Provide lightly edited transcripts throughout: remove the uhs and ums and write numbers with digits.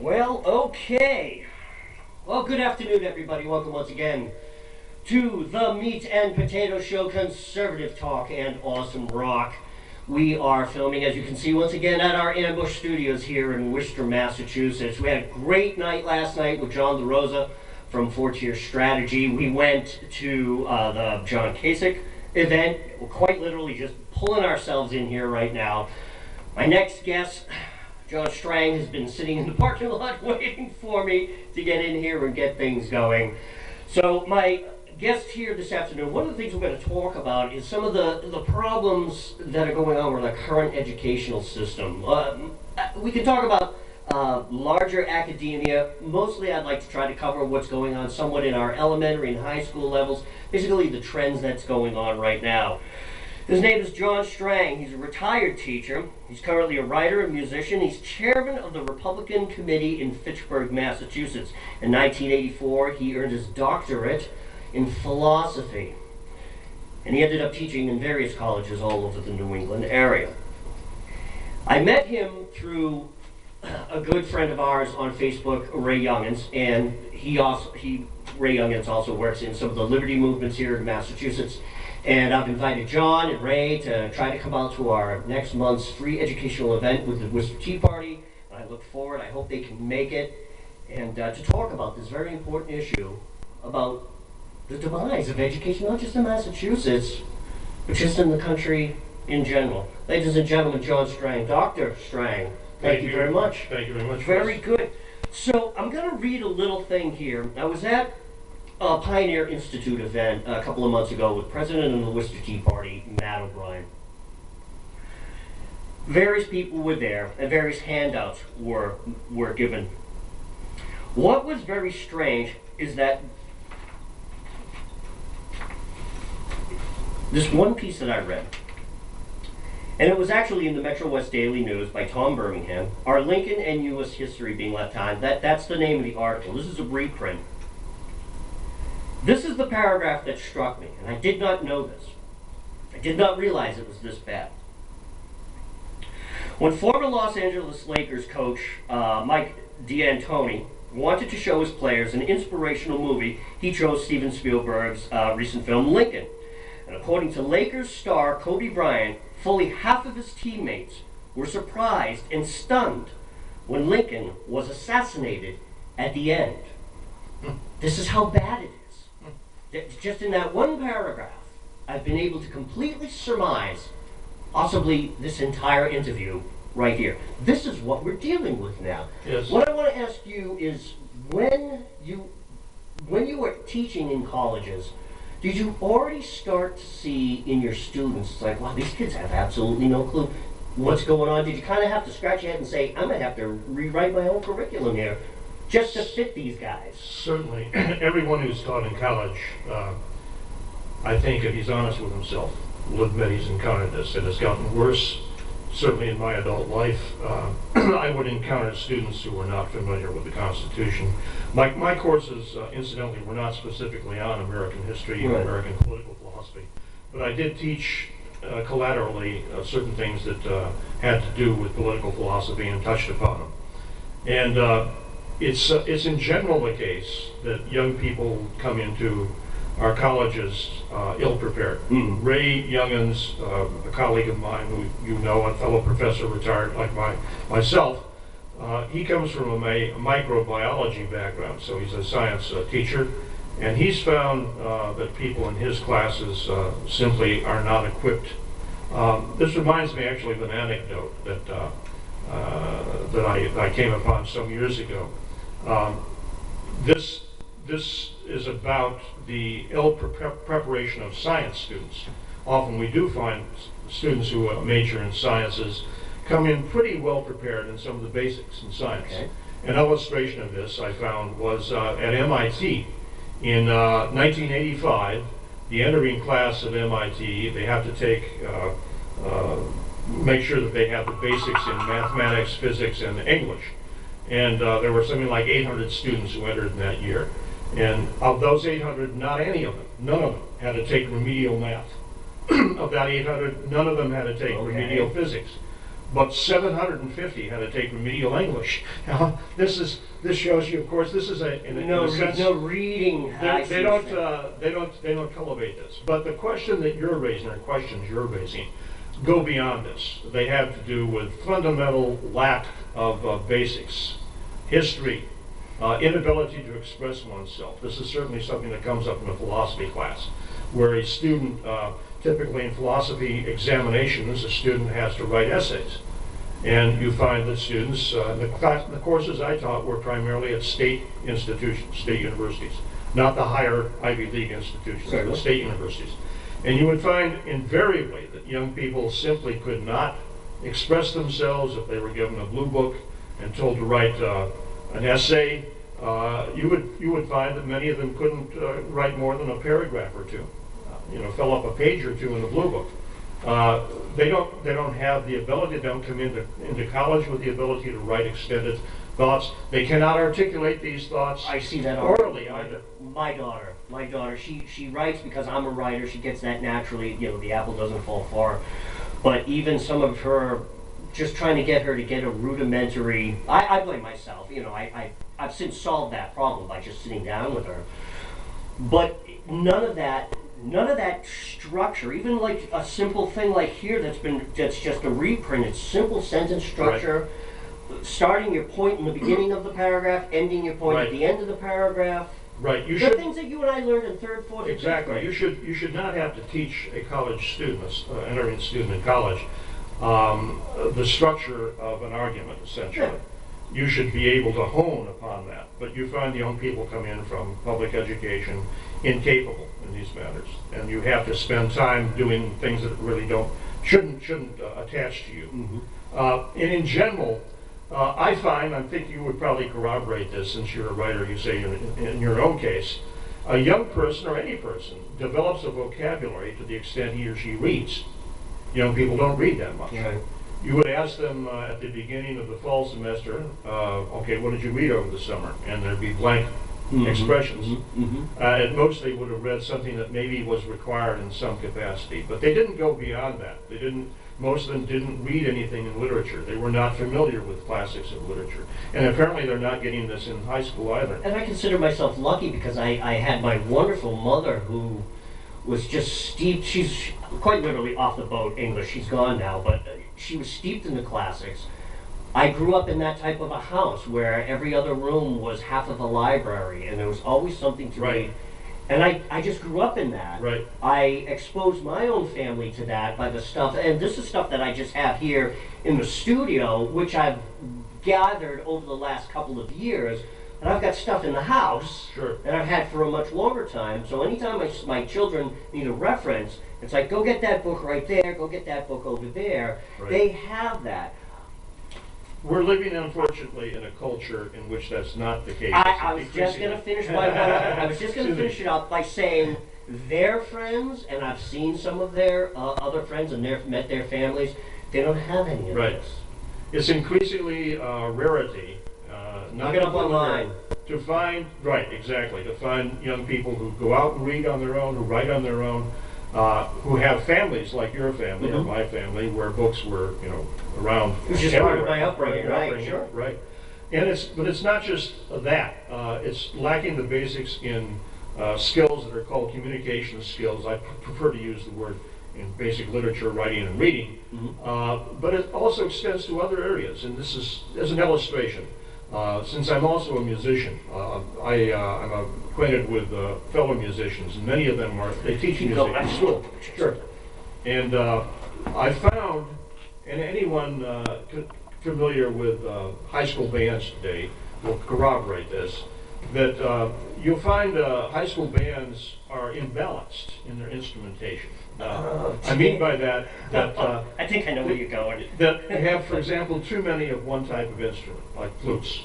Well, okay. Well, good afternoon, everybody. Welcome once again to the Meat and Potato Show, conservative talk and awesome rock. We are filming, as you can see, once again at our Ambush Studios here in Worcester, Massachusetts. We had a great night last night with John DeRosa from 4-Tier Strategy. We went to the John Kasich event. We're quite literally just pulling ourselves in here right now. My next guest, John Strang, has been sitting in the parking lot waiting for me to get in here and get things going. So my guest here this afternoon, one of the things we're going to talk about is some of the problems that are going on with our current educational system. We can talk about larger academia. Mostly I'd like to try to cover what's going on somewhat in our elementary and high school levels, basically the trends that's going on right now. His name is John Strang. He's a retired teacher. He's currently a writer and musician. He's chairman of the Republican Committee in Fitchburg, Massachusetts. In 1984, he earned his doctorate in philosophy. And he ended up teaching in various colleges all over the New England area. I met him through a good friend of ours on Facebook, Ray Youngins, and Ray Youngins also works in some of the liberty movements here in Massachusetts. And I've invited John and Ray to try to come out to our next month's free educational event with the Worcester Tea Party. I look forward, I hope they can make it, and to talk about this very important issue about the demise of education, not just in Massachusetts, but just in the country in general. Ladies and gentlemen, John Strang, Dr. Strang, thank you very much. Thank you very much. Very good. So I'm going to read a little thing here. I was at a Pioneer Institute event a couple of months ago with President of the Worcester Tea Party, Matt O'Brien. Various people were there, and various handouts were given. What was very strange is that this one piece that I read, and it was actually in the Metro West Daily News by Tom Birmingham, "Are Lincoln and U.S. History Being Left Behind?" That's the name of the article. This is a reprint. This is the paragraph that struck me, and I did not know this. I did not realize it was this bad. When former Los Angeles Lakers coach Mike D'Antoni wanted to show his players an inspirational movie, he chose Steven Spielberg's recent film, Lincoln. And according to Lakers star Kobe Bryant, fully half of his teammates were surprised and stunned when Lincoln was assassinated at the end. This is how bad it is. Just in that one paragraph, I've been able to completely surmise possibly this entire interview right here. This is what we're dealing with now. Yes. What I want to ask you is, when you were teaching in colleges, did you already start to see in your students, it's like, wow, these kids have absolutely no clue what's going on? Did you kind of have to scratch your head and say, I'm going to have to rewrite my own curriculum here just to fit these guys? Certainly. Everyone who's taught in college, I think if he's honest with himself, will admit he's encountered this. It has gotten worse, certainly in my adult life. I would encounter students who were not familiar with the Constitution. My courses, incidentally, were not specifically on American history or American political philosophy, but I did teach collaterally certain things that had to do with political philosophy and touched upon them. And it's in general the case that young people come into our colleges ill-prepared. Ray Youngins, a colleague of mine who you know, a fellow professor retired like myself, he comes from a microbiology background, so he's a science teacher, and he's found that people in his classes simply are not equipped. This reminds me actually of an anecdote that I came upon some years ago. This is about the ill preparation of science students. Often we do find students who major in sciences come in pretty well prepared in some of the basics in science. Okay. An illustration of this I found was at MIT in 1985. The entering class at MIT, they have to take make sure that they have the basics in mathematics, physics, and English. And there were something like 800 students who entered in that year. And of those 800, none of them had to take remedial math. Of that 800, none of them had to take remedial physics. but 750 had to take remedial English. Now, this shows you, of course, this is in a sense, no reading. They don't cultivate this. But the question that you're raising, or questions you're raising, go beyond this. They have to do with fundamental lack of basics, history, inability to express oneself. This is certainly something that comes up in a philosophy class, where a student, typically in philosophy examinations, a student has to write essays. And you find that students, the courses I taught were primarily at state institutions, state universities, not the higher Ivy League institutions, but state universities. And you would find invariably that young people simply could not express themselves if they were given a blue book and told to write an essay. You would find that many of them couldn't write more than a paragraph or two. Fill up a page or two in the blue book. They don't have the ability. They don't come into college with the ability to write extended thoughts. They cannot articulate these thoughts. I see that orally either. My daughter, she writes because I'm a writer. She gets that naturally. The apple doesn't fall far. But even some of her, just trying to get her to get a rudimentary. I blame myself. I've since solved that problem by just sitting down with her. But none of that structure, even like a simple thing like here that's just a reprint. It's simple sentence structure, starting your point in the beginning of the paragraph, ending your point at the end of the paragraph. Right. The things that you and I learned in third, fourth, and fifth grade. You should not have to teach a college student, entering student in college, the structure of an argument, essentially. Yeah. You should be able to hone upon that. But you find young people come in from public education incapable in these matters, and you have to spend time doing things that really shouldn't attach to you. Mm-hmm. And in general, I think you would probably corroborate this, since you're a writer. You say in your own case, a young person or any person develops a vocabulary to the extent he or she reads. Young people don't read that much. Right. You would ask them at the beginning of the fall semester, okay, what did you read over the summer? And there'd be blank expressions. Mm-hmm. At most, they would have read something that maybe was required in some capacity, but they didn't go beyond that. Most of them didn't read anything in literature. They were not familiar with classics of literature. And apparently they're not getting this in high school either. And I consider myself lucky because I had my wonderful mother who was just steeped. She's quite literally off the boat English. She's gone now, but she was steeped in the classics. I grew up in that type of a house where every other room was half of a library and there was always something to read. And I just grew up in that. Right. I exposed my own family to that by the stuff, and this is stuff that I just have here in the studio, which I've gathered over the last couple of years. And I've got stuff in the house that I've had for a much longer time. So anytime my children need a reference, it's like, go get that book right there, go get that book over there. Right. They have that. We're living, unfortunately, in a culture in which that's not the case. I was just going to finish it up by saying their friends, and I've seen some of their other friends and met their families, they don't have any of this. It's increasingly rarity. Look it up online. To find young people who go out and read on their own, who write on their own, who have families like your family or my family, where books were, around. Which is part of my upbringing, right? Sure. Right. And it's not just that. It's lacking the basics in skills that are called communication skills. I prefer to use the word in basic literature, writing and reading. Mm-hmm. But it also extends to other areas, and this is as an illustration. Since I'm also a musician, I'm acquainted with fellow musicians, and many of them they teach music in school. Sure. And I found, and anyone familiar with high school bands today will corroborate this, that you'll find high school bands are imbalanced in their instrumentation. I mean by that I think I know where you're going. That they have, for example, too many of one type of instrument, like flutes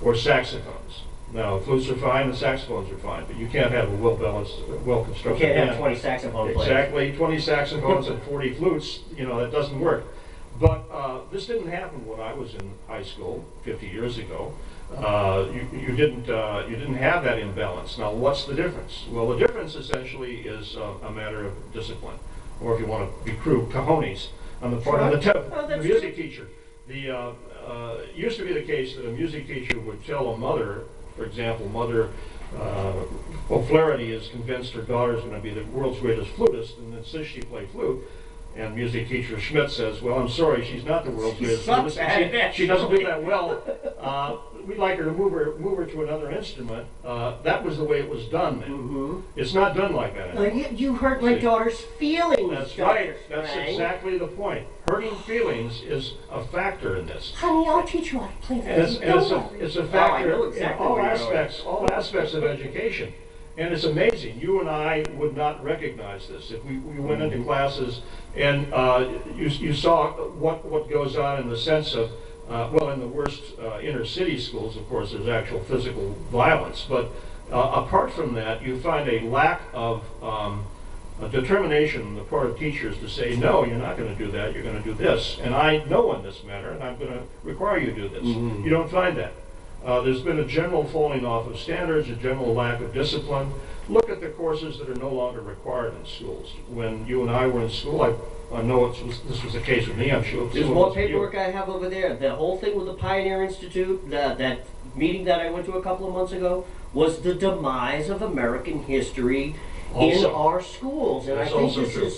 or saxophones. Now, flutes are fine and saxophones are fine, but you can't have a well-balanced, well-constructed band. You can't have 20 saxophone players. Exactly, 20 saxophones and 40 flutes, that doesn't work. But this didn't happen when I was in high school 50 years ago. You didn't have that imbalance. Now, what's the difference? Well, the difference essentially is a matter of discipline, or if you want to be crude, cojones. on the part of Oh, the that's music true. teacher. It used to be the case that a music teacher would tell a mother, for example, Mother O'Flaherty is convinced her daughter's going to be the world's greatest flutist and insists she play flute. And music teacher Schmidt says, well, I'm sorry, she's not the world's greatest flutist. She doesn't do that well. We'd like her to move her to another instrument. That was the way it was done then. Mm-hmm. It's not done like that anymore. You hurt my daughter's feelings. That's Dr. right. That's Strang. exactly the point. Hurting feelings is a factor in this. Honey, I'll teach you how to play that. And it's a factor know exactly in all where you're all aspects of education. And it's amazing. You and I would not recognize this if we went into classes and you saw what goes on in the sense of, well, in the worst inner city schools, of course, there's actual physical violence. But apart from that, you find a lack of a determination on the part of teachers to say, no, you're not going to do that, you're going to do this. And I know in this matter, and I'm going to require you to do this. Mm-hmm. You don't find that. There's been a general falling off of standards, a general lack of discipline. Look at the courses that are no longer required in schools. When you and I were in school, I know this was the case with me, I'm sure. There's more paperwork I have over there. The whole thing with the Pioneer Institute, that meeting that I went to a couple of months ago, was the demise of American history in our schools. And I think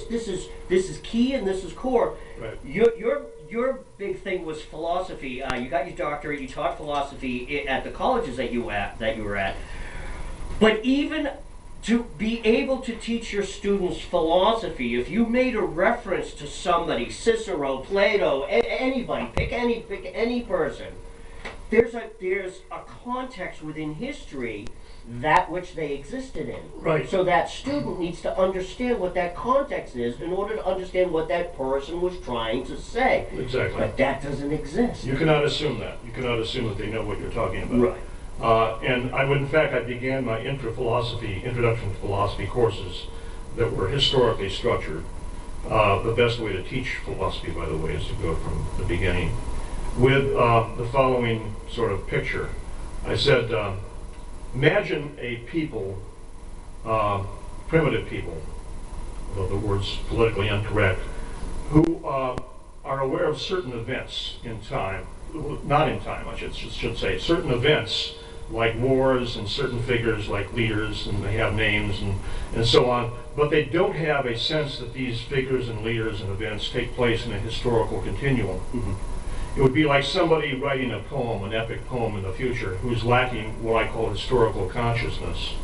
this is key and this is core. Right. Your big thing was philosophy. You got your doctorate. You taught philosophy at the colleges that you were at. But even to be able to teach your students philosophy, if you made a reference to somebody, Cicero, Plato, anybody, pick any person, there's a context within history that which they existed in. Right. So that student needs to understand what that context is in order to understand what that person was trying to say. Exactly. But that doesn't exist. You cannot assume that. You cannot assume that they know what you're talking about. Right. And I began my introduction to philosophy courses that were historically structured. The best way to teach philosophy, by the way, is to go from the beginning with the following sort of picture. I said, imagine a people, primitive people, though the word's politically incorrect, who are aware of certain events in time, not in time, I should say, certain events like wars and certain figures like leaders, and they have names and so on, but they don't have a sense that these figures and leaders and events take place in a historical continuum. Mm-hmm. It would be like somebody writing a poem, an epic poem in the future, who's lacking what I call historical consciousness,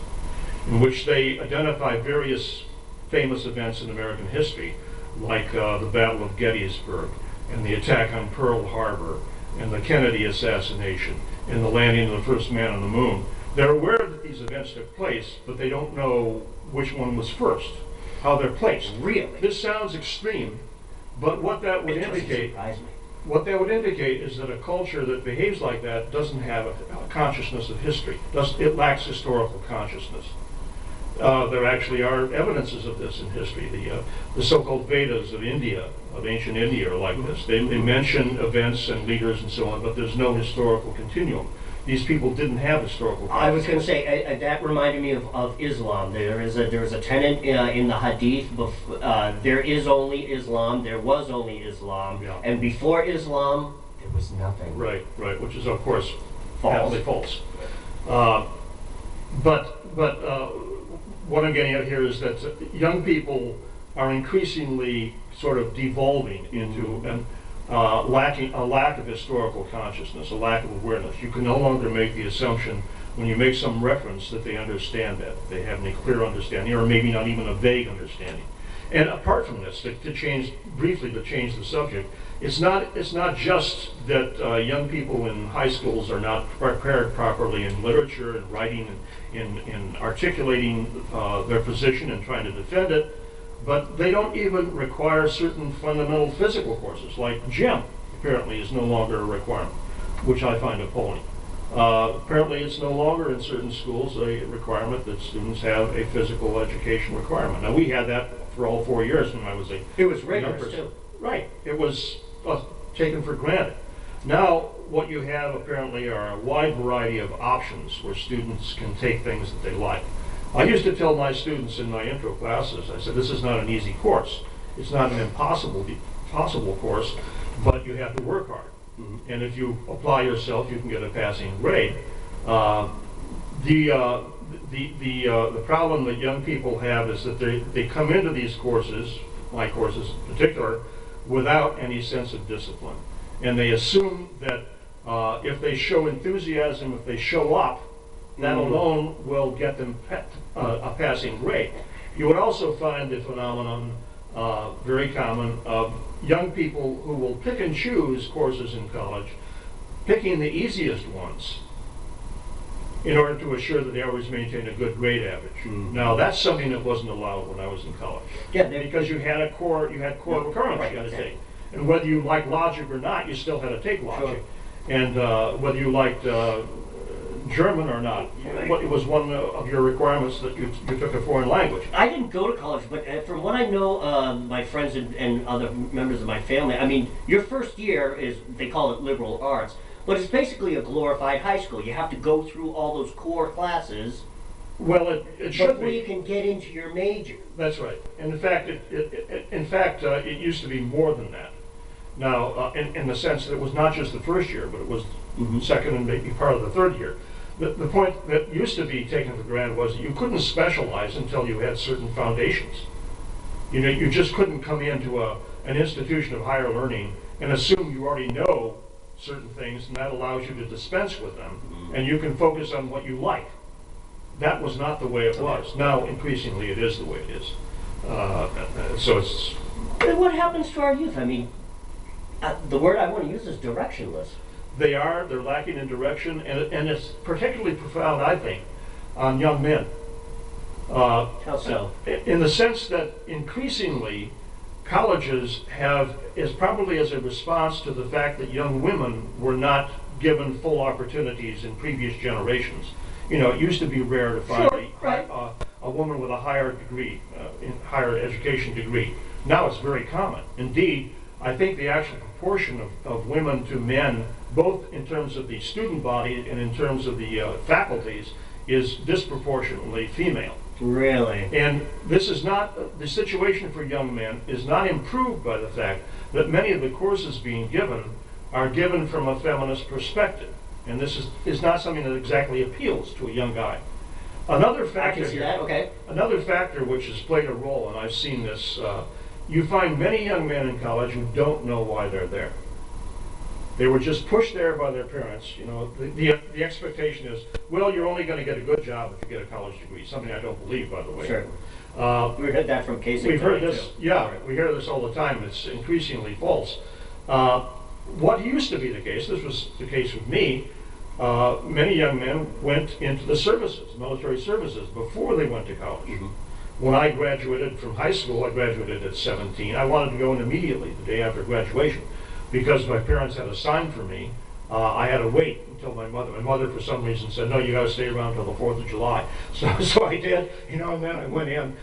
in which they identify various famous events in American history, like the Battle of Gettysburg, and the attack on Pearl Harbor, and the Kennedy assassination, and the landing of the first man on the moon. They're aware that these events took place, but they don't know which one was first, how they're placed. Really? This sounds extreme, but what that would indicate is that a culture that behaves like that doesn't have a consciousness of history. It lacks historical consciousness. There actually are evidences of this in history. The so-called Vedas of India, of ancient India, are like this. They mention events and leaders and so on, but there's no historical continuum. These people didn't have historical consciousness. I was going to say that reminded me of Islam. There is a tenet in the Hadith. There is only Islam. There was only Islam, Yeah. and before Islam, there was nothing. Right, which is of course False. patently false. But what I'm getting at here is that young people are increasingly sort of devolving into a lack of historical consciousness, a lack of awareness. You can no longer make the assumption when you make some reference that they understand that, they have a clear understanding, or maybe not even a vague understanding. And apart from this, to change the subject, it's not just that young people in high schools are not prepared properly in literature and writing and in articulating their position and trying to defend it, but they don't even require certain fundamental physical courses, like gym apparently is no longer a requirement, which I find appalling. Apparently it's no longer in certain schools a requirement that students have a physical education requirement. Now we had that for all 4 years when I was a It was young rigorous person. too. Right, it was taken for granted. Now what you have apparently are a wide variety of options where students can take things that they like. I used to tell my students in my intro classes, I said, this is not an easy course. It's not an impossible possible course, but you have to work hard. And if you apply yourself, you can get a passing grade. The problem that young people have is that they come into these courses, my courses in particular, without any sense of discipline. And they assume that if they show enthusiasm, if they show up, that alone will get them a passing grade. You would also find the phenomenon very common of young people who will pick and choose courses in college, picking the easiest ones in order to assure that they always maintain a good grade average. Now that's something that wasn't allowed when I was in college. Yeah, because you had core requirements you had to take. And whether you liked logic or not, you still had to take logic. Sure. And whether you liked German or not, it was one of your requirements that you took a foreign language. I didn't go to college, but from what I know, my friends and other members of my family, I mean, your first year is, they call it liberal arts, but it's basically a glorified high school. You have to go through all those core classes. Well, it should before you can get into your major. That's right. And in fact, it used to be more than that. Now, in the sense that it was not just the first year, but it was second and maybe part of the third year. The point that used to be taken for granted was that you couldn't specialize until you had certain foundations. You know, you just couldn't come into an institution of higher learning and assume you already know certain things, and that allows you to dispense with them, and you can focus on what you like. That was not the way it was. Now, increasingly, it is the way it is. So it's... But what happens to our youth? I mean, the word I want to use is directionless. They're lacking in direction, and it's particularly profound, I think, on young men. How so? In the sense that increasingly, colleges is probably as a response to the fact that young women were not given full opportunities in previous generations. You know, it used to be rare to find a woman with a higher degree, higher education degree. Now it's very common. Indeed, I think the actual proportion of women to men, both in terms of the student body and in terms of the faculties, is disproportionately female. Really? And this is not, the situation for young men is not improved by the fact that many of the courses being given are given from a feminist perspective. And this is not something that exactly appeals to a young guy. Another factor I can see that. Okay. Another factor which has played a role, and I've seen this, you find many young men in college who don't know why they're there. They were just pushed there by their parents. You know, the expectation is, well, you're only going to get a good job if you get a college degree. Something I don't believe, by the way. Sure. We've heard that from Casey. We've heard this. Too. Yeah, we hear this all the time. It's increasingly false. What used to be the case, this was the case with me. Many young men went into the services, military services, before they went to college. When I graduated from high school, I graduated at 17. I wanted to go in immediately the day after graduation. Because my parents had a sign for me, I had to wait until my mother for some reason said, no, you got to stay around until the 4th of July. So I did, you know, and then I went in.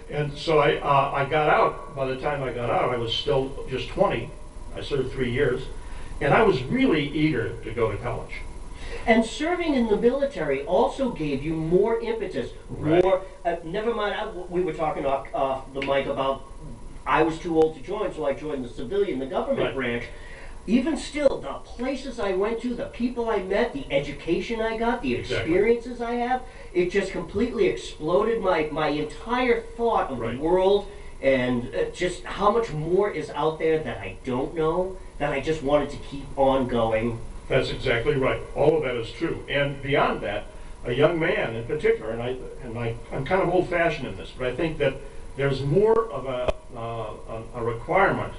And so I got out. By the time I got out, I was still just 20. I served 3 years. And I was really eager to go to college. And serving in the military also gave you more impetus, more, never mind, we were talking off the mic about I was too old to join, so I joined the government branch. Even still, the places I went to, the people I met, the education I got, the experiences I have, it just completely exploded my entire thought of the world and just how much more is out there that I don't know, that I just wanted to keep on going. That's exactly right. All of that is true. And beyond that, a young man in particular, and I'm kind of old-fashioned in this, but I think that there's more of a requirement,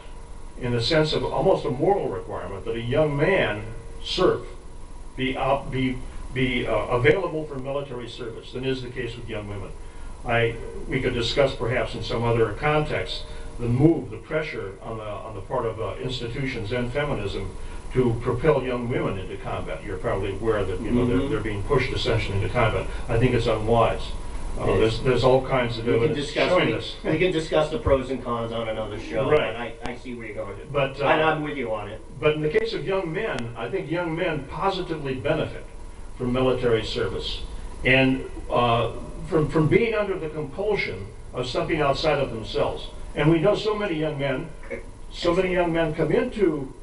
in the sense of almost a moral requirement, that a young man serve, be available for military service than is the case with young women. We could discuss perhaps in some other context the pressure on the part of institutions and feminism to propel young women into combat. You're probably aware that they're being pushed essentially into combat. I think it's unwise. There's all kinds of evidence showing this. We can discuss the pros and cons on another show. Right. I see where you're going. But and I'm with you on it. But in the case of young men, I think young men positively benefit from military service and from being under the compulsion of something outside of themselves. And we know so many young men, so many young men come into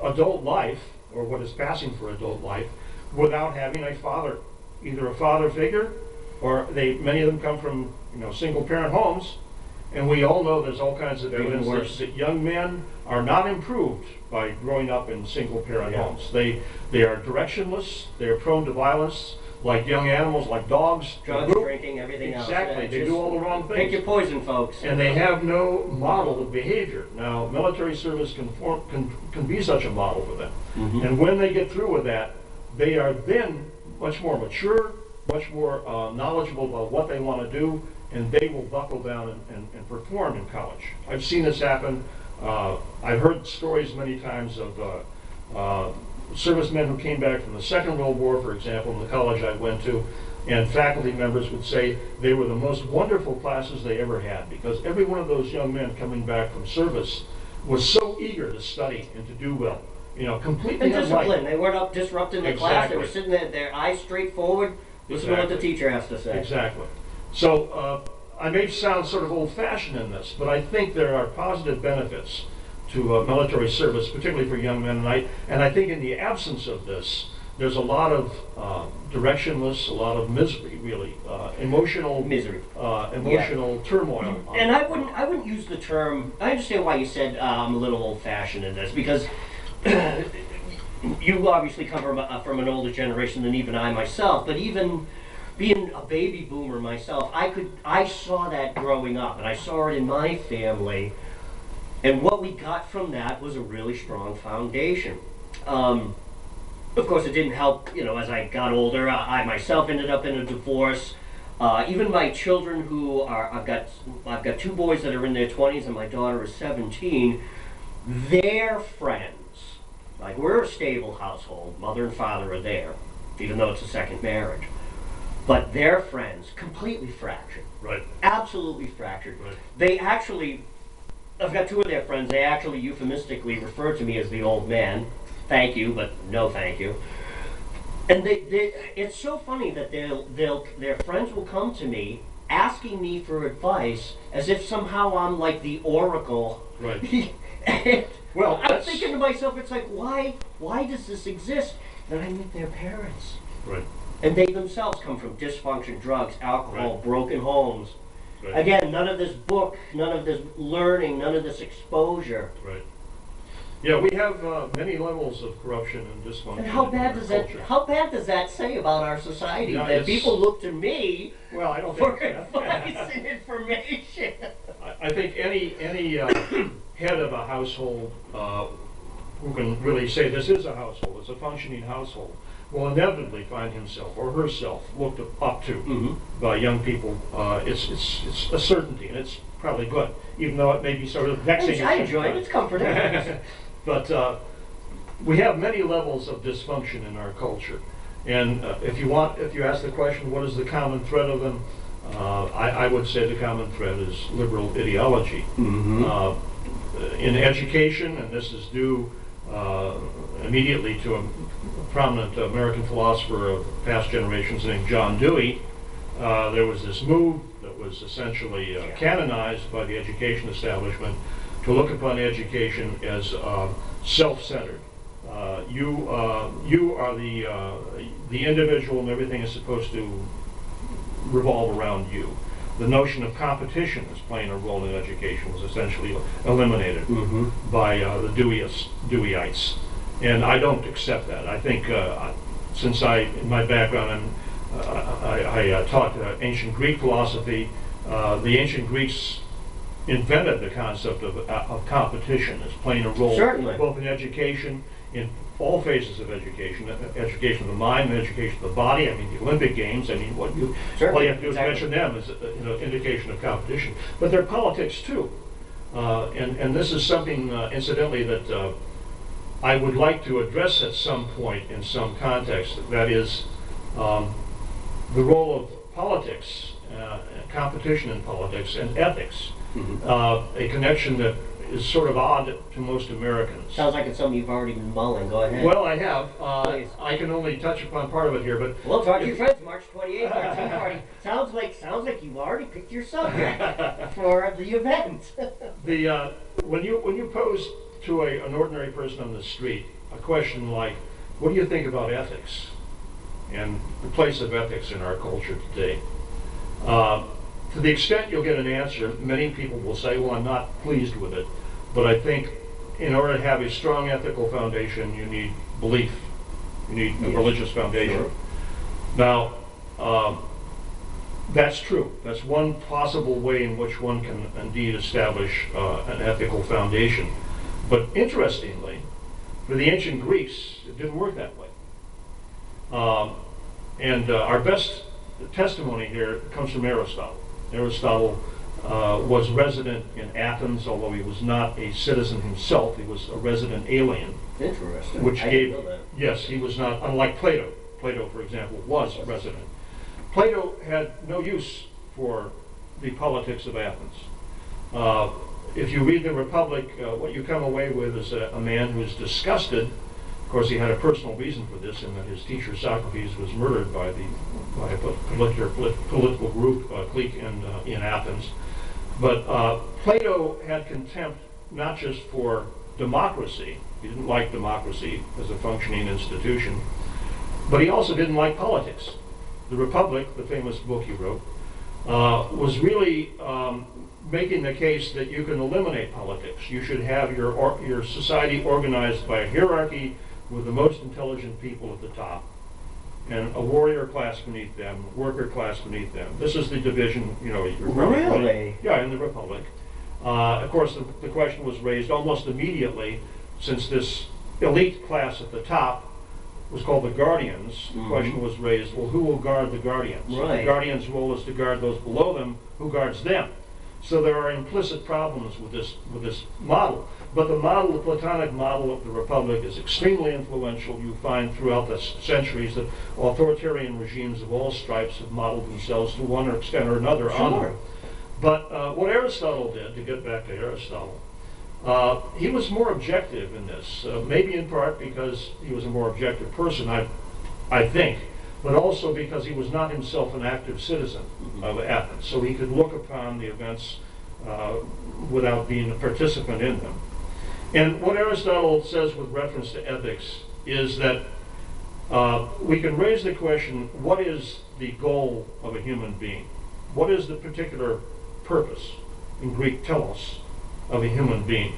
adult life, or what is passing for adult life, without having a father, either a father figure, or many of them come from single parent homes, and we all know there's all kinds of evidence that young men are not improved by growing up in single parent homes. They are directionless, they're prone to violence, like young animals, like dogs. Drugs, drinking, everything else. Exactly, they do all the wrong things. Pick your poison, folks. And they have no model of behavior. Now, military service can be such a model for them. And when they get through with that, they are then much more mature, much more knowledgeable about what they want to do, and they will buckle down and perform in college. I've seen this happen. I've heard stories many times of servicemen who came back from the Second World War, for example, in the college I went to, and faculty members would say they were the most wonderful classes they ever had, because every one of those young men coming back from service was so eager to study and to do well. Completely and disciplined. They weren't up disrupting the class. They were sitting there, their eyes straight forward, listening to what the teacher has to say. Exactly. So I may sound sort of old-fashioned in this, but I think there are positive benefits to military service, particularly for young men. And I think in the absence of this, there's a lot of directionless, a lot of misery, really, emotional misery, emotional turmoil. And I wouldn't use the term. I understand why you said I'm a little old-fashioned in this, because you obviously come from an older generation than even I myself. But even being a baby boomer myself, I saw that growing up, and I saw it in my family. And what we got from that was a really strong foundation. Of course, it didn't help, as I got older. I myself ended up in a divorce. Even my children, I've got two boys that are in their 20s, and my daughter is 17. Their friends, like, we're a stable household. Mother and father are there, even though it's a second marriage. But their friends, completely fractured. Right. Absolutely fractured. Right. They actually, I've got two of their friends, they actually euphemistically refer to me as the old man. Thank you, but no thank you. And it's so funny that their friends will come to me asking me for advice as if somehow I'm like the oracle. Right. Well, I'm thinking to myself, it's like, why does this exist? Then I meet their parents. Right. And they themselves come from dysfunction, drugs, alcohol, Right. broken homes. Right. Again, none of this book, none of this learning, none of this exposure. Right. Yeah, we have many levels of corruption and dysfunction. And how bad does that say about our society? Yeah, that people look to me I don't for think advice and information. I think any head of a household who can really say this is a household, it's a functioning household, will inevitably find himself or herself looked up to by young people. It's a certainty, and it's probably good, even though it may be sort of vexing. I enjoy it. It's comforting. But we have many levels of dysfunction in our culture, and if you ask the question, what is the common thread of them? I would say the common thread is liberal ideology. In education, and this is due immediately to a prominent American philosopher of past generations named John Dewey. There was this move that was essentially canonized by the education establishment to look upon education as self-centered. You are the individual, and everything is supposed to revolve around you. The notion of competition as playing a role in education was essentially eliminated by the Deweyites. And I don't accept that. I think since in my background, I taught ancient Greek philosophy, the ancient Greeks invented the concept of competition as playing a role both in education, in all phases of education, education of the mind, and education of the body. I mean, the Olympic Games. I mean, all you have to do is mention them as indication of competition. But they're politics too, and this is something, incidentally, that I would like to address at some point in some context. That is the role of politics, competition in politics, and ethics. A connection that is sort of odd to most Americans. Sounds like it's something you've already been mulling. Go ahead. Well, I have. Please. I can only touch upon part of it here, but Well, talk to your friends. March 28th, our tea party. Sounds like you've already picked your subject for the event. when you pose to an ordinary person on the street a question like, "What do you think about ethics and the place of ethics in our culture today?" To the extent you'll get an answer, many people will say, "Well, I'm not pleased with it, but I think in order to have a strong ethical foundation, you need belief. You need a religious foundation." Sure. Now, that's true. That's one possible way in which one can indeed establish an ethical foundation. But interestingly, for the ancient Greeks, it didn't work that way. Our best testimony here comes from Aristotle. Aristotle was resident in Athens, although he was not a citizen himself. He was a resident alien. Interesting. Which I gave, didn't know that. yes, he was not, unlike Plato. Plato, for example, was a resident. Plato had no use for the politics of Athens. If you read the Republic, what you come away with is a man who is disgusted. Of course, he had a personal reason for this, in that his teacher Socrates was murdered by a political group, clique in Athens. But Plato had contempt not just for democracy. He didn't like democracy as a functioning institution, but he also didn't like politics. The Republic, the famous book he wrote, was really making the case that you can eliminate politics. You should have your society organized by a hierarchy with the most intelligent people at the top, and a warrior class beneath them, worker class beneath them. This is the division, Really? Yeah, in the Republic. Of course, the question was raised almost immediately, since this elite class at the top was called the guardians. The question was raised, well, who will guard the guardians? Right. The guardians' role is to guard those below them. Who guards them? So there are implicit problems with this model. But the Platonic model of the Republic is extremely influential. You find throughout the centuries that authoritarian regimes of all stripes have modeled themselves to one extent or another on it. But what Aristotle did, to get back to Aristotle, he was more objective in this, maybe in part because he was a more objective person, I think, but also because he was not himself an active citizen of Athens, so he could look upon the events without being a participant in them. And what Aristotle says with reference to ethics is that we can raise the question, what is the goal of a human being? What is the particular purpose, in Greek telos, of a human being?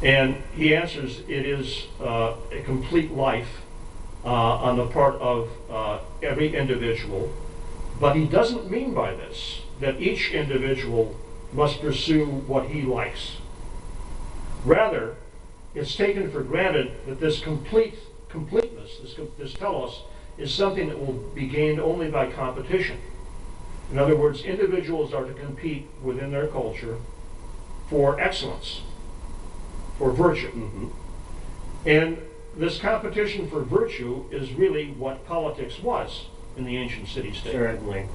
And he answers, it is a complete life on the part of every individual, but he doesn't mean by this that each individual must pursue what he likes. Rather, it's taken for granted that this completeness, this telos, is something that will be gained only by competition. In other words, individuals are to compete within their culture for excellence, for virtue. And this competition for virtue is really what politics was in the ancient city-state. Certainly.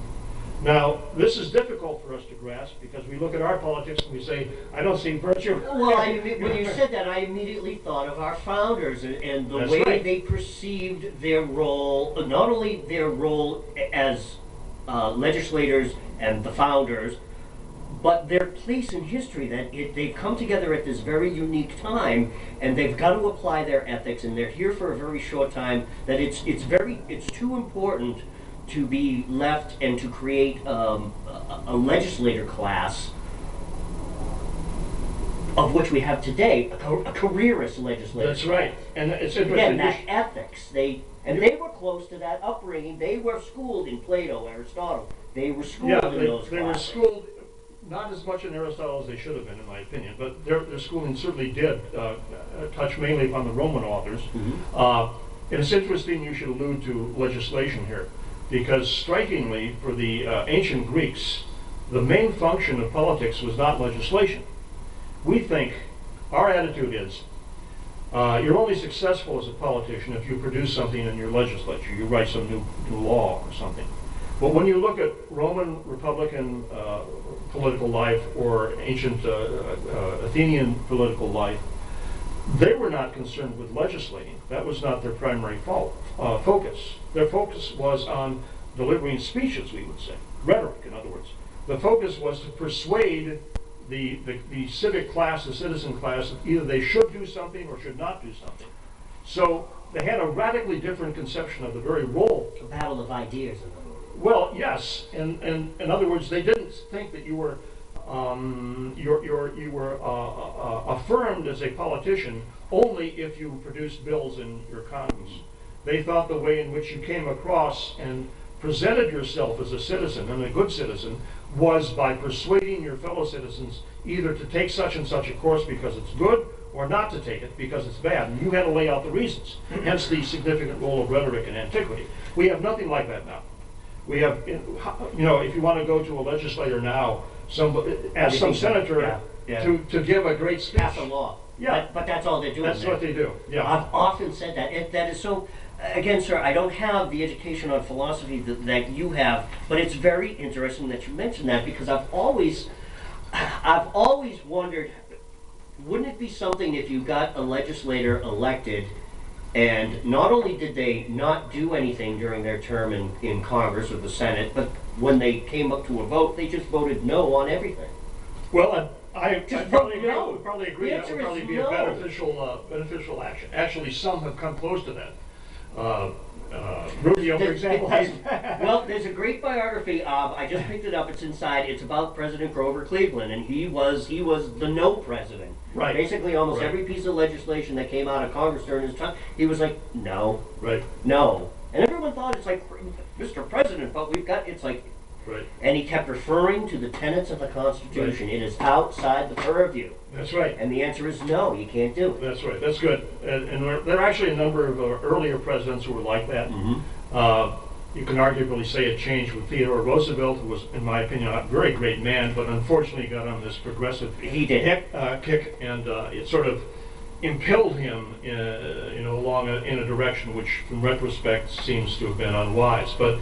Now, this is difficult for us to grasp because we look at our politics and we say, I don't see virtue. Well, when you said that, I immediately thought of our founders and the That's way right. they perceived their role, not only their role as legislators and the founders, but their place in history, that they've come together at this very unique time, and they've got to apply their ethics, and they're here for a very short time, that it's too important to be left and to create a legislator class, of which we have today, a careerist legislator. That's right. And it's interesting. Again, that ethics, they were close to that upbringing. They were schooled in Plato, Aristotle. They were schooled in those they were classes. schooled, not as much in Aristotle as they should have been, in my opinion, but their schooling certainly did touch mainly upon the Roman authors. And it's interesting you should allude to legislation here, because strikingly, for the ancient Greeks, the main function of politics was not legislation. We think, our attitude is, you're only successful as a politician if you produce something in your legislature. You write some new law or something. But when you look at Roman Republican political life or ancient Athenian political life, they were not concerned with legislating. That was not their primary focus. Their focus was on delivering speeches, we would say, rhetoric, in other words. The focus was to persuade the civic class, the citizen class, that either they should do something or should not do something. So they had a radically different conception of the very role. A battle of ideas, in other words. Well, yes, and in other words, they didn't think that you were affirmed as a politician only if you produced bills in your Congress. They thought the way in which you came across and presented yourself as a citizen, and a good citizen, was by persuading your fellow citizens either to take such and such a course because it's good, or not to take it because it's bad. And you had to lay out the reasons. Hence the significant role of rhetoric in antiquity. We have nothing like that now. We have, you know, if you want to go to a legislator now, ask some senator to give a great speech. Pass a law. Yeah. But that's all they're doing. That's what they do. Yeah. I've often said that. That is so. Again, sir, I don't have the education on philosophy that you have, but it's very interesting that you mentioned that, because I've always wondered, wouldn't it be something if you got a legislator elected and not only did they not do anything during their term in Congress or the Senate, but when they came up to a vote, they just voted no on everything? Well, I probably agree. no. Would probably agree. The That would answer probably is be no. a beneficial action. Actually, some have come close to that. Rubio, for example, has. Well, there's a great biography. I just picked it up. It's inside. It's about President Grover Cleveland, and he was the no president. Right. Basically, almost Right. every piece of legislation that came out of Congress during his time, he was like, no, Right. no, and everyone thought it's like, Mr. President, but we've got it's like. Right. And he kept referring to the tenets of the Constitution. Right. It is outside the purview. That's right. And the answer is no, you can't do it. That's right. That's good. And there are actually a number of earlier presidents who were like that. Mm-hmm. You can arguably say it changed with Theodore Roosevelt, who was, in my opinion, a very great man, but unfortunately got on this progressive kick, and it sort of impelled him, along in a direction which, in retrospect, seems to have been unwise. But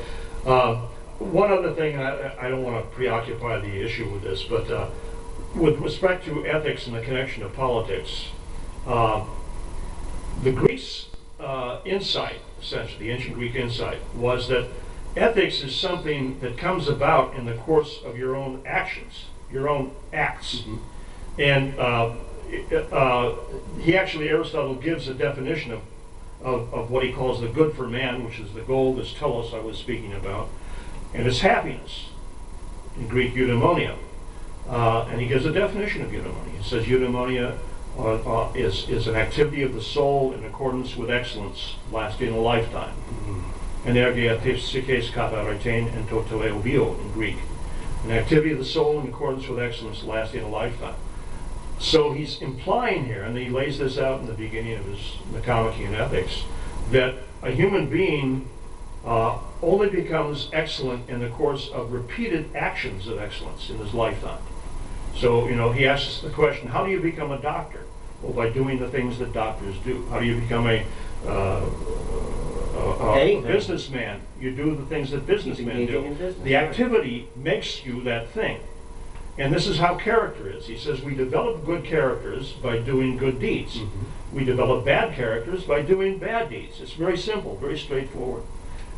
one other thing, I don't want to preoccupy the issue with this, but with respect to ethics and the connection of politics, the Greeks' insight, essentially, the ancient Greek insight, was that ethics is something that comes about in the course of your own actions, your own acts. Mm-hmm. And Aristotle gives a definition of what he calls the good for man, which is the goal, this telos I was speaking about, and it's happiness, in Greek eudaimonia. And he gives a definition of eudaimonia. He says eudaimonia is an activity of the soul in accordance with excellence, lasting a lifetime. Energia psyches kataretain and toteleo in Greek. An activity of the soul in accordance with excellence, lasting a lifetime. So he's implying here, and he lays this out in the beginning of his Nicomachean Ethics, that a human being only becomes excellent in the course of repeated actions of excellence in his lifetime. So, he asks the question, how do you become a doctor? Well, by doing the things that doctors do. How do you become a businessman? You do the things that businessmen do. The activity makes you that thing. And this is how character is. He says we develop good characters by doing good deeds. Mm-hmm. We develop bad characters by doing bad deeds. It's very simple, very straightforward.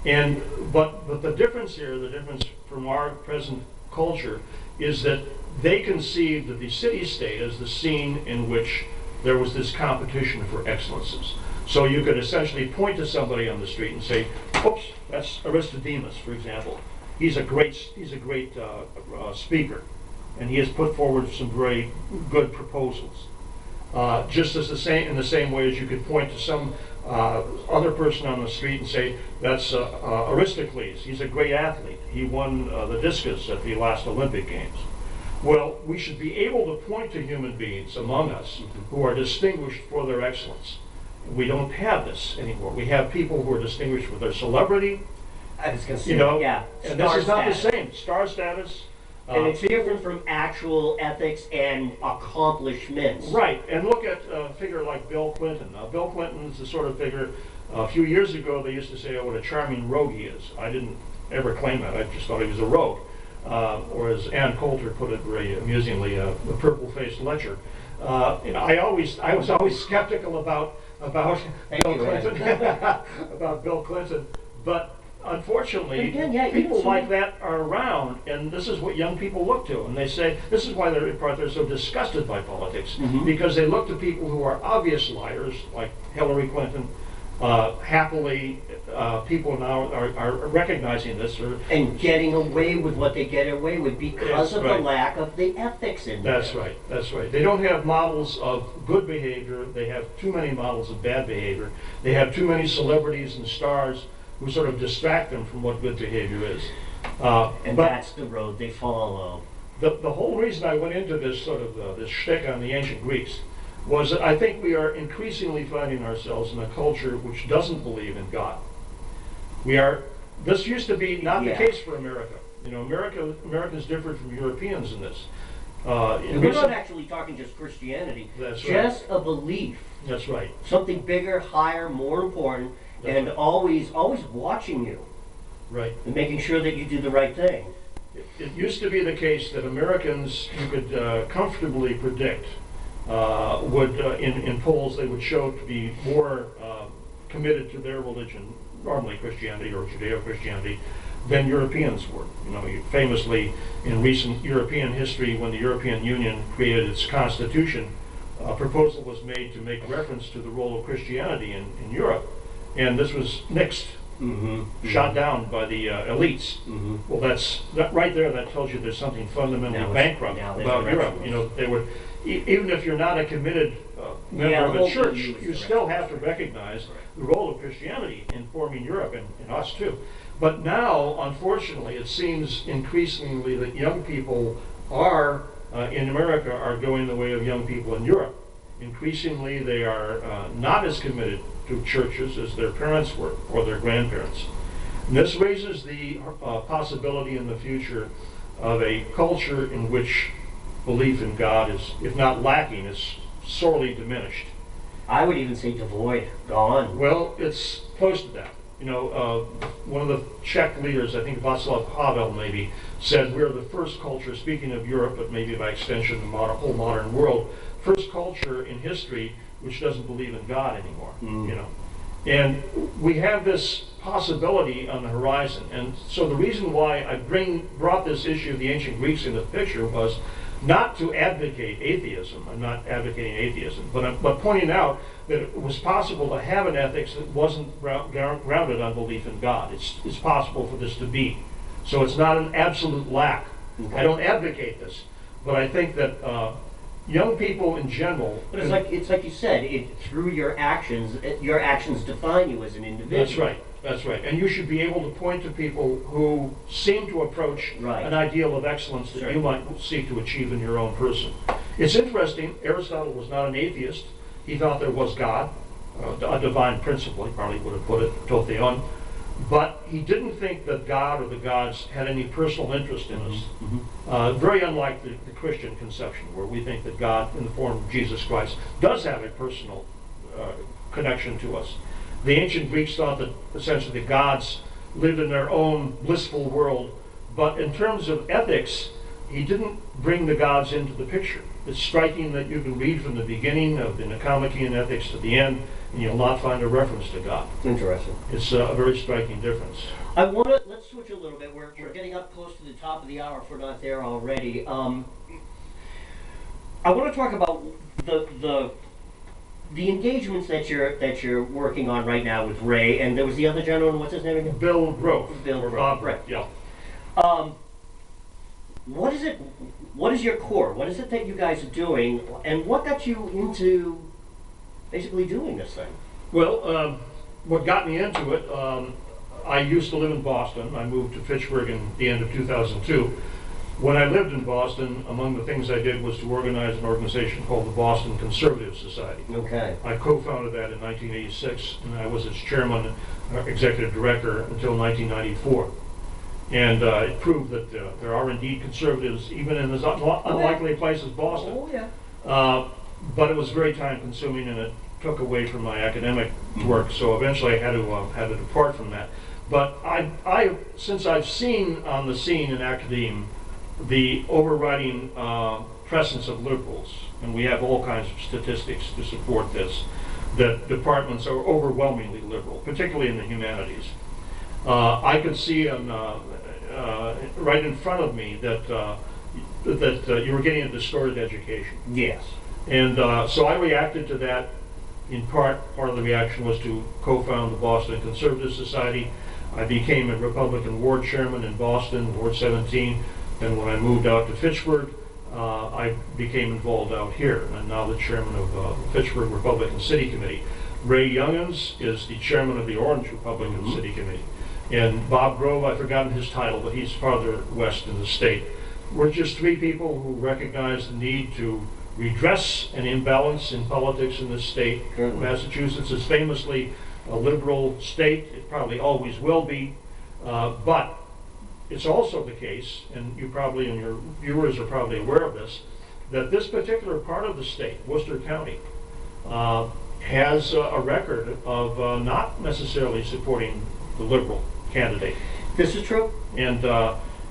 But the difference here, the difference from our present culture, is that they conceived of the city-state as the scene in which there was this competition for excellences. So you could essentially point to somebody on the street and say, "Oops, that's Aristodemus, for example. He's a great speaker, and he has put forward some very good proposals." Just as in the same way as you could point to some other person on the street and say, "That's Aristocles. He's a great athlete. He won the discus at the last Olympic Games." Well, we should be able to point to human beings among us who are distinguished for their excellence. We don't have this anymore. We have people who are distinguished for their celebrity. I was going to say, yeah. And this is not the same. Star status. And it's different from actual ethics and accomplishments. Right. And look at a figure like Bill Clinton. Bill Clinton is the sort of figure, a few years ago they used to say, "Oh, what a charming rogue he is." I didn't ever claim that. I just thought he was a rogue. Or as Ann Coulter put it very amusingly, a purple-faced lecher. I was always skeptical about Bill Clinton, about Bill Clinton, but unfortunately, again, yeah, people like that are around, and this is what young people look to, and they say this is why they're so disgusted by politics, because they look to people who are obvious liars, like Hillary Clinton. Happily, people now are recognizing this. And getting away with what they get away with because of the lack of the ethics in there. That's right, that's right. They don't have models of good behavior. They have too many models of bad behavior. They have too many celebrities and stars who sort of distract them from what good behavior is. And that's the road they follow. The whole reason I went into this sort of this shtick on the ancient Greeks was that I think we are increasingly finding ourselves in a culture which doesn't believe in God. This used to be not the case for America. You know, Americans differed from Europeans in this. We're not actually talking just Christianity. That's just right. A belief. That's right. Something bigger, higher, more important, and always watching you. Right. And making sure that you do the right thing. It used to be the case that Americans, you could comfortably predict, in polls they would show to be more committed to their religion, normally Christianity or Judeo-Christianity, than Europeans were. You know, famously in recent European history, when the European Union created its constitution, a proposal was made to make reference to the role of Christianity in Europe, and this was nixed, shot down by the elites. Well, that right there. That tells you there's something fundamentally bankrupt about Europe. You know, they were. Even if you're not a committed member of a church, you still have to recognize the role of Christianity in forming Europe and us too. But now, unfortunately, it seems increasingly that young people in America are going the way of young people in Europe. Increasingly, they are not as committed to churches as their parents were or their grandparents. And this raises the possibility in the future of a culture in which belief in God is, if not lacking, is sorely diminished. I would even say devoid, gone. Well, it's close to that. You know, one of the Czech leaders, I think Václav Havel maybe, said we're the first culture, speaking of Europe, but maybe by extension the whole modern world, first culture in history which doesn't believe in God anymore. You know, and we have this possibility on the horizon. And so the reason why I brought this issue of the ancient Greeks in the picture was not to advocate atheism. I'm not advocating atheism, but pointing out that it was possible to have an ethics that wasn't grounded on belief in God. It's possible for this to be. So it's not an absolute lack. I don't advocate this, but I think that young people in general. But it's like you said. Through your actions define you as an individual. That's right. That's right. And you should be able to point to people who seem to approach an ideal of excellence that you might seek to achieve in your own person. It's interesting, Aristotle was not an atheist. He thought there was God, a divine principle, he probably would have put it, to theon. But he didn't think that God or the gods had any personal interest in us. Very unlike the Christian conception, where we think that God, in the form of Jesus Christ, does have a personal connection to us. The ancient Greeks thought that essentially the gods lived in their own blissful world, but in terms of ethics, he didn't bring the gods into the picture. It's striking that you can read from the beginning of the Nicomachean Ethics to the end, and you'll not find a reference to God. Interesting. It's a very striking difference. Let's switch a little bit. We're getting up close to the top of the hour if we're not there already. I want to talk about the engagements that you're working on right now with Ray, and there was the other gentleman. What's his name again? Bill Grove. Bill or Grove. Bob Grove. Yeah. What is it? What is your core? What is it that you guys are doing, and what got you into basically doing this thing? Well, what got me into it? I used to live in Boston. I moved to Fitchburg in the end of 2002. When I lived in Boston, among the things I did was to organize an organization called the Boston Conservative Society. Okay. I co-founded that in 1986, and I was its chairman, executive director until 1994. And it proved that there are indeed conservatives, even in as unlikely a place as Boston. Oh, yeah. But it was very time-consuming, and it took away from my academic work. So eventually, I had to depart from that. But since I've seen on the scene in academia the overriding presence of liberals, and we have all kinds of statistics to support this, that departments are overwhelmingly liberal, particularly in the humanities. I could see right in front of me that you were getting a distorted education. Yes. And so I reacted to that. In part of the reaction was to co-found the Boston Conservative Society. I became a Republican ward chairman in Boston, Ward 17. And when I moved out to Fitchburg, I became involved out here. And I'm now the chairman of the Fitchburg Republican City Committee. Ray Youngins is the chairman of the Orange Republican City Committee. And Bob Grove, I've forgotten his title, but he's farther west in the state. We're just three people who recognize the need to redress an imbalance in politics in this state. Massachusetts is famously a liberal state. It probably always will be. But it's also the case, and you probably and your viewers are probably aware of this, that this particular part of the state, Worcester County, has a record of not necessarily supporting the liberal candidate. This is true. And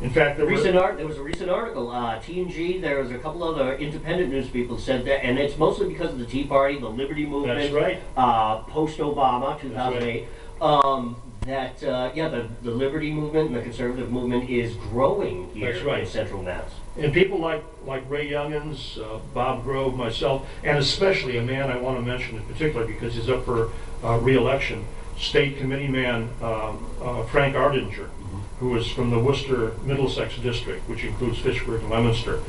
in fact, there was a recent article, T&G, there was a couple other independent news people said that, and it's mostly because of the Tea Party, the Liberty Movement. That's right. Post-Obama, 2008. The Liberty Movement and the conservative movement is growing here in Central Mass. And people like Ray Youngins, Bob Grove, myself, and especially a man I want to mention in particular because he's up for re-election, State Committee man Frank Ardinger, who is from the Worcester Middlesex District, which includes Fitchburg and Leominster.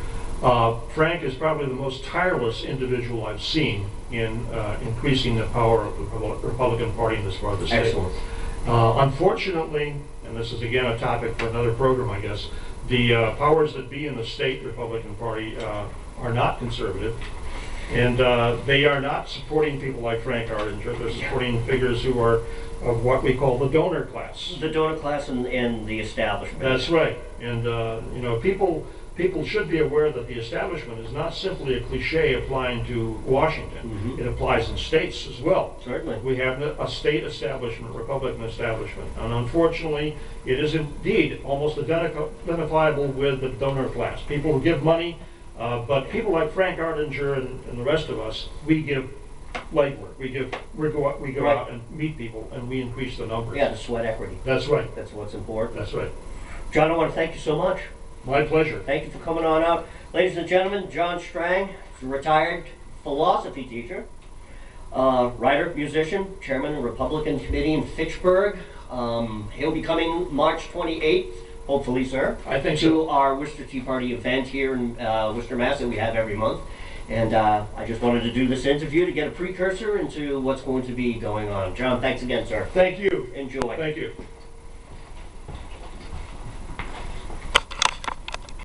Frank is probably the most tireless individual I've seen in increasing the power of the Republican Party in this part of the state. Excellent. Unfortunately, and this is again a topic for another program, I guess, the powers that be in the state Republican Party are not conservative, and they are not supporting people like Frank Ardinger. They're supporting figures who are of what we call the donor class. The donor class and the establishment. That's right. And people should be aware that the establishment is not simply a cliche applying to Washington. It applies in states as well. Certainly. We have a state establishment, Republican establishment, and unfortunately, it is indeed almost identifiable with the donor class. People who give money, but people like Frank Ardinger and the rest of us, we give light work. We go out and meet people, and we increase the numbers. Yeah, the sweat equity. That's right. That's what's important. That's right. John, I want to thank you so much. My pleasure. Thank you for coming on out. Ladies and gentlemen, John Strang, retired philosophy teacher, writer, musician, chairman of the Republican Committee in Fitchburg. He'll be coming March 28th, hopefully, sir, I think to our Worcester Tea Party event here in Worcester, Mass. that we have every month. And I just wanted to do this interview to get a precursor into what's going to be going on. John, thanks again, sir. Thank you. Enjoy. Thank you.